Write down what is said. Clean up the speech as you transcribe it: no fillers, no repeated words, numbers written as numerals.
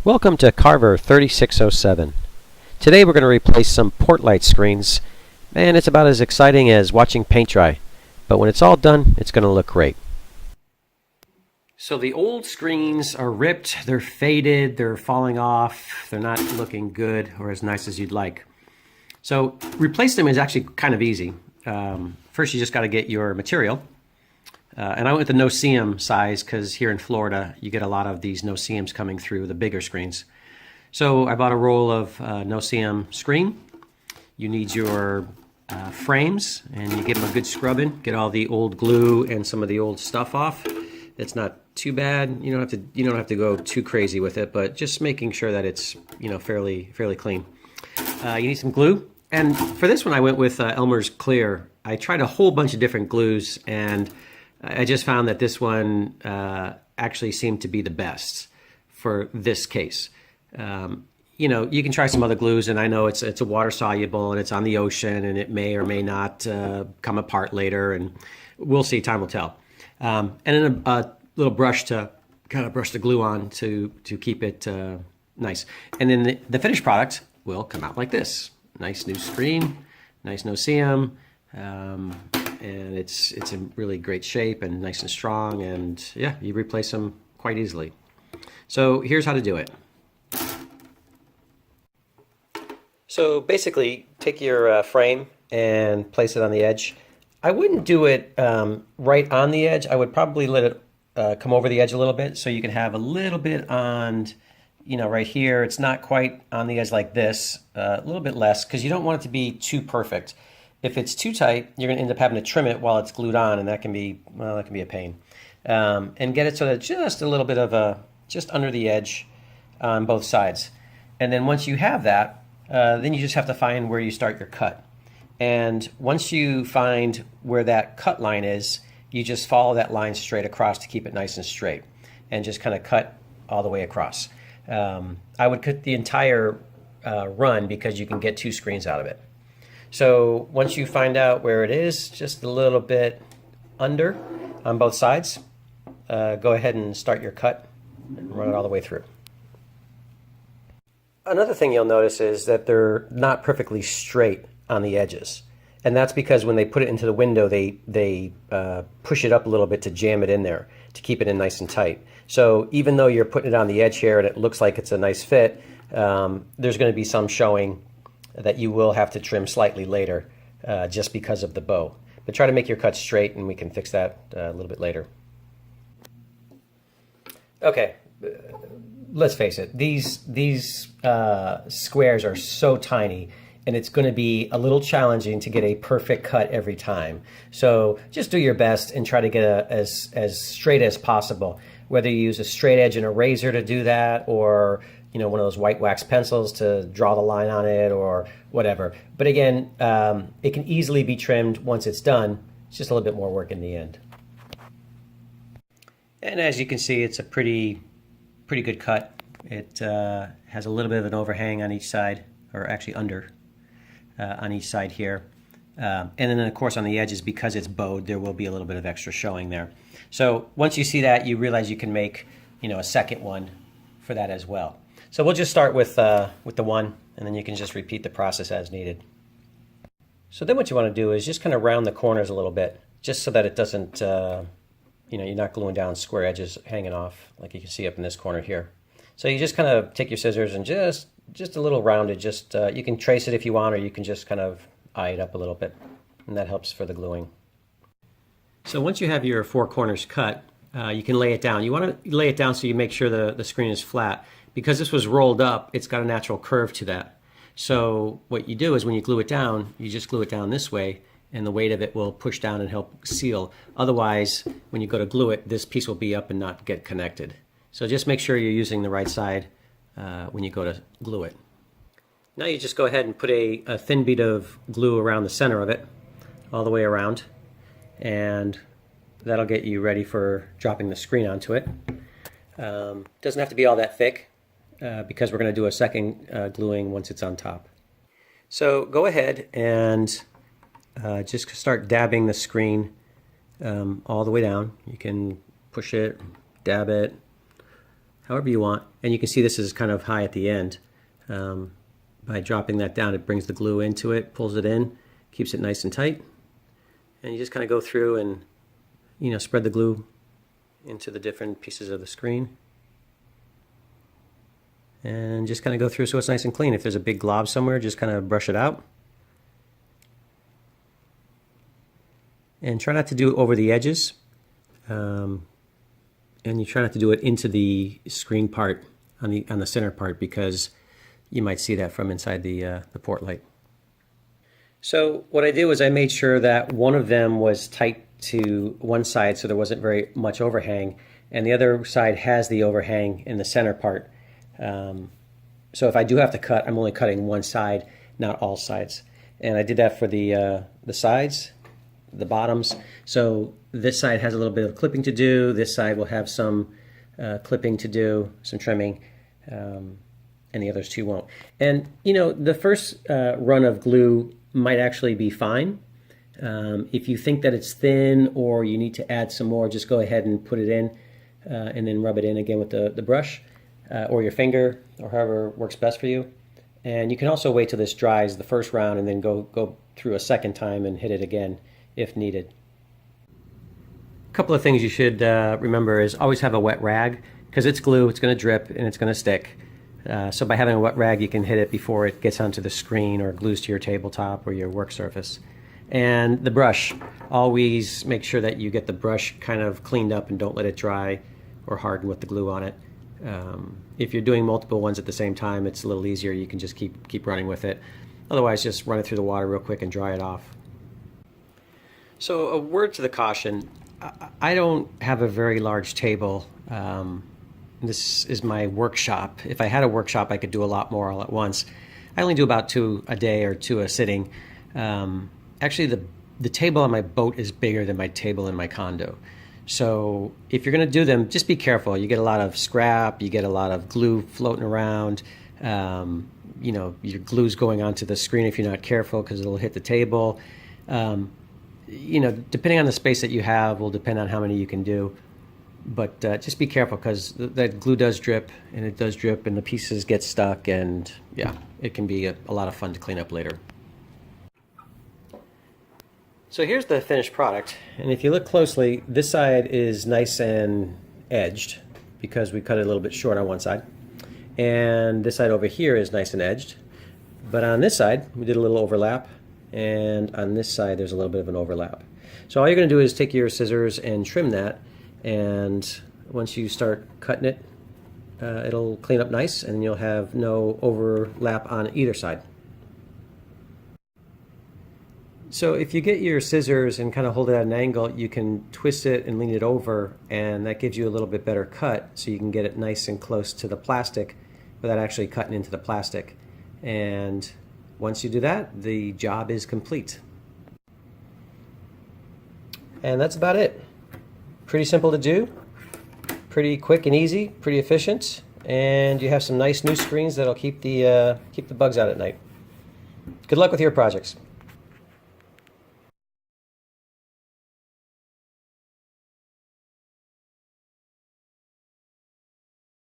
Welcome to Carver 3607. Today we're going to replace some Portlight screens, and it's about as exciting as watching paint dry. But when it's all done, it's going to look great. So the old screens are ripped, they're faded, they're falling off, they're not looking good or as nice as you'd like. So replace them is actually kind of easy. First you just got to get your material. And I went with the no-seam size because here in Florida you get a lot of these no-seams coming through the bigger screens. So I bought a roll of no-seam screen. You need your frames, and you give them a good scrubbing. Get all the old glue and some of the old stuff off. It's not too bad. You don't have to go too crazy with it, but just making sure that it's fairly clean. You need some glue, and for this one I went with Elmer's Clear. I tried a whole bunch of different glues, and I just found that this one actually seemed to be the best for this case. You can try some other glues, and I know it's a water soluble and it's on the ocean, and it may or may not come apart later, and we'll see. Time will tell. And then a little brush to kind of brush the glue on to keep it nice. And then the finished product will come out like this. Nice new screen, nice no-seam. And it's in really great shape and nice and strong, and yeah, you replace them quite easily. So here's how to do it. So basically, take your frame and place it on the edge. I wouldn't do it right on the edge. I would probably let it come over the edge a little bit, so you can have a little bit on, right here. It's not quite on the edge like this, a little bit less, because you don't want it to be too perfect. If it's too tight, you're going to end up having to trim it while it's glued on, and that can be a pain. And get it so that just a little bit of just under the edge on both sides. And then once you have that, then you just have to find where you start your cut. And once you find where that cut line is, you just follow that line straight across to keep it nice and straight, and just kind of cut all the way across. I would cut the entire run because you can get 2 screens out of it. So once you find out where it is, just a little bit under on both sides, go ahead and start your cut and run it all the way through. Another thing you'll notice is that they're not perfectly straight on the edges. And that's because when they put it into the window, they push it up a little bit to jam it in there, to keep it in nice and tight. So even though you're putting it on the edge here and it looks like it's a nice fit, there's going to be some showing that you will have to trim slightly later just because of the bow. But try to make your cut straight, and we can fix that a little bit later. Okay, let's face it. These squares are so tiny, and it's going to be a little challenging to get a perfect cut every time. So just do your best and try to get as straight as possible. Whether you use a straight edge and a razor to do that, or one of those white wax pencils to draw the line on it, or whatever. But again, it can easily be trimmed once it's done. It's just a little bit more work in the end. And as you can see, it's a pretty good cut. It has a little bit of an overhang on each side, or actually under on each side here. And then of course on the edges, because it's bowed, there will be a little bit of extra showing there. So once you see that, you realize you can make a second one for that as well. So we'll just start with the one, and then you can just repeat the process as needed. So then what you want to do is just kind of round the corners a little bit, just so that it doesn't, you're not gluing down square edges hanging off like you can see up in this corner here. So you just kind of take your scissors and just a little rounded, just you can trace it if you want, or you can just kind of eye it up a little bit, and that helps for the gluing. So once you have your 4 corners cut, you can lay it down. You want to lay it down so you make sure the screen is flat. Because this was rolled up, it's got a natural curve to that. So what you do is when you glue it down, you just glue it down this way, and the weight of it will push down and help seal. Otherwise, when you go to glue it, this piece will be up and not get connected. So just make sure you're using the right side when you go to glue it. Now you just go ahead and put a thin bead of glue around the center of it, all the way around, and that'll get you ready for dropping the screen onto it. Doesn't have to be all that thick, because we're going to do a second gluing once it's on top. So go ahead and just start dabbing the screen all the way down. You can push it, dab it, however you want. And you can see this is kind of high at the end. By dropping that down, it brings the glue into it, pulls it in, keeps it nice and tight. And you just kind of go through and, spread the glue into the different pieces of the screen. And just kind of go through so it's nice and clean. If there's a big glob somewhere, just kind of brush it out. And try not to do it over the edges. And you try not to do it into the screen part, on the center part, because you might see that from inside the Portlight. So what I did was I made sure that one of them was tight to one side so there wasn't very much overhang, and the other side has the overhang in the center part. So if I do have to cut, I'm only cutting one side, not all sides. And I did that for the sides, the bottoms. So this side has a little bit of clipping to do. This side will have some clipping to do, some trimming, and the others two won't. And the first run of glue might actually be fine. If you think that it's thin or you need to add some more, just go ahead and put it in and then rub it in again with the brush or your finger, or however works best for you. And you can also wait till this dries the first round and then go through a second time and hit it again if needed. A couple of things you should remember is always have a wet rag, because it's glue, it's going to drip and it's going to stick. So by having a wet rag, you can hit it before it gets onto the screen or glues to your tabletop or your work surface. And the brush, always make sure that you get the brush kind of cleaned up and don't let it dry or harden with the glue on it. If you're doing multiple ones at the same time, it's a little easier. You can just keep running with it. Otherwise, just run it through the water real quick and dry it off. So a word to the caution, I don't have a very large table. This is my workshop. If I had a workshop, I could do a lot more all at once. I only do about 2 a day or 2 a sitting. Actually, the table on my boat is bigger than my table in my condo. So if you're going to do them, just be careful. You get a lot of scrap, you get a lot of glue floating around. Your glue's going onto the screen if you're not careful, because it'll hit the table. Depending on the space that you have will depend on how many you can do. But just be careful, because that glue does drip, and it does drip, and the pieces get stuck, and yeah, it can be a lot of fun to clean up later. So here's the finished product, and if you look closely, this side is nice and edged because we cut it a little bit short on one side, and this side over here is nice and edged. But on this side, we did a little overlap, and on this side there's a little bit of an overlap. So all you're going to do is take your scissors and trim that, and once you start cutting it, it'll clean up nice, and you'll have no overlap on either side. So if you get your scissors and kind of hold it at an angle, you can twist it and lean it over, and that gives you a little bit better cut, so you can get it nice and close to the plastic without actually cutting into the plastic. And once you do that, the job is complete. And that's about it. Pretty simple to do, pretty quick and easy, pretty efficient, and you have some nice new screens that'll keep the bugs out at night. Good luck with your projects.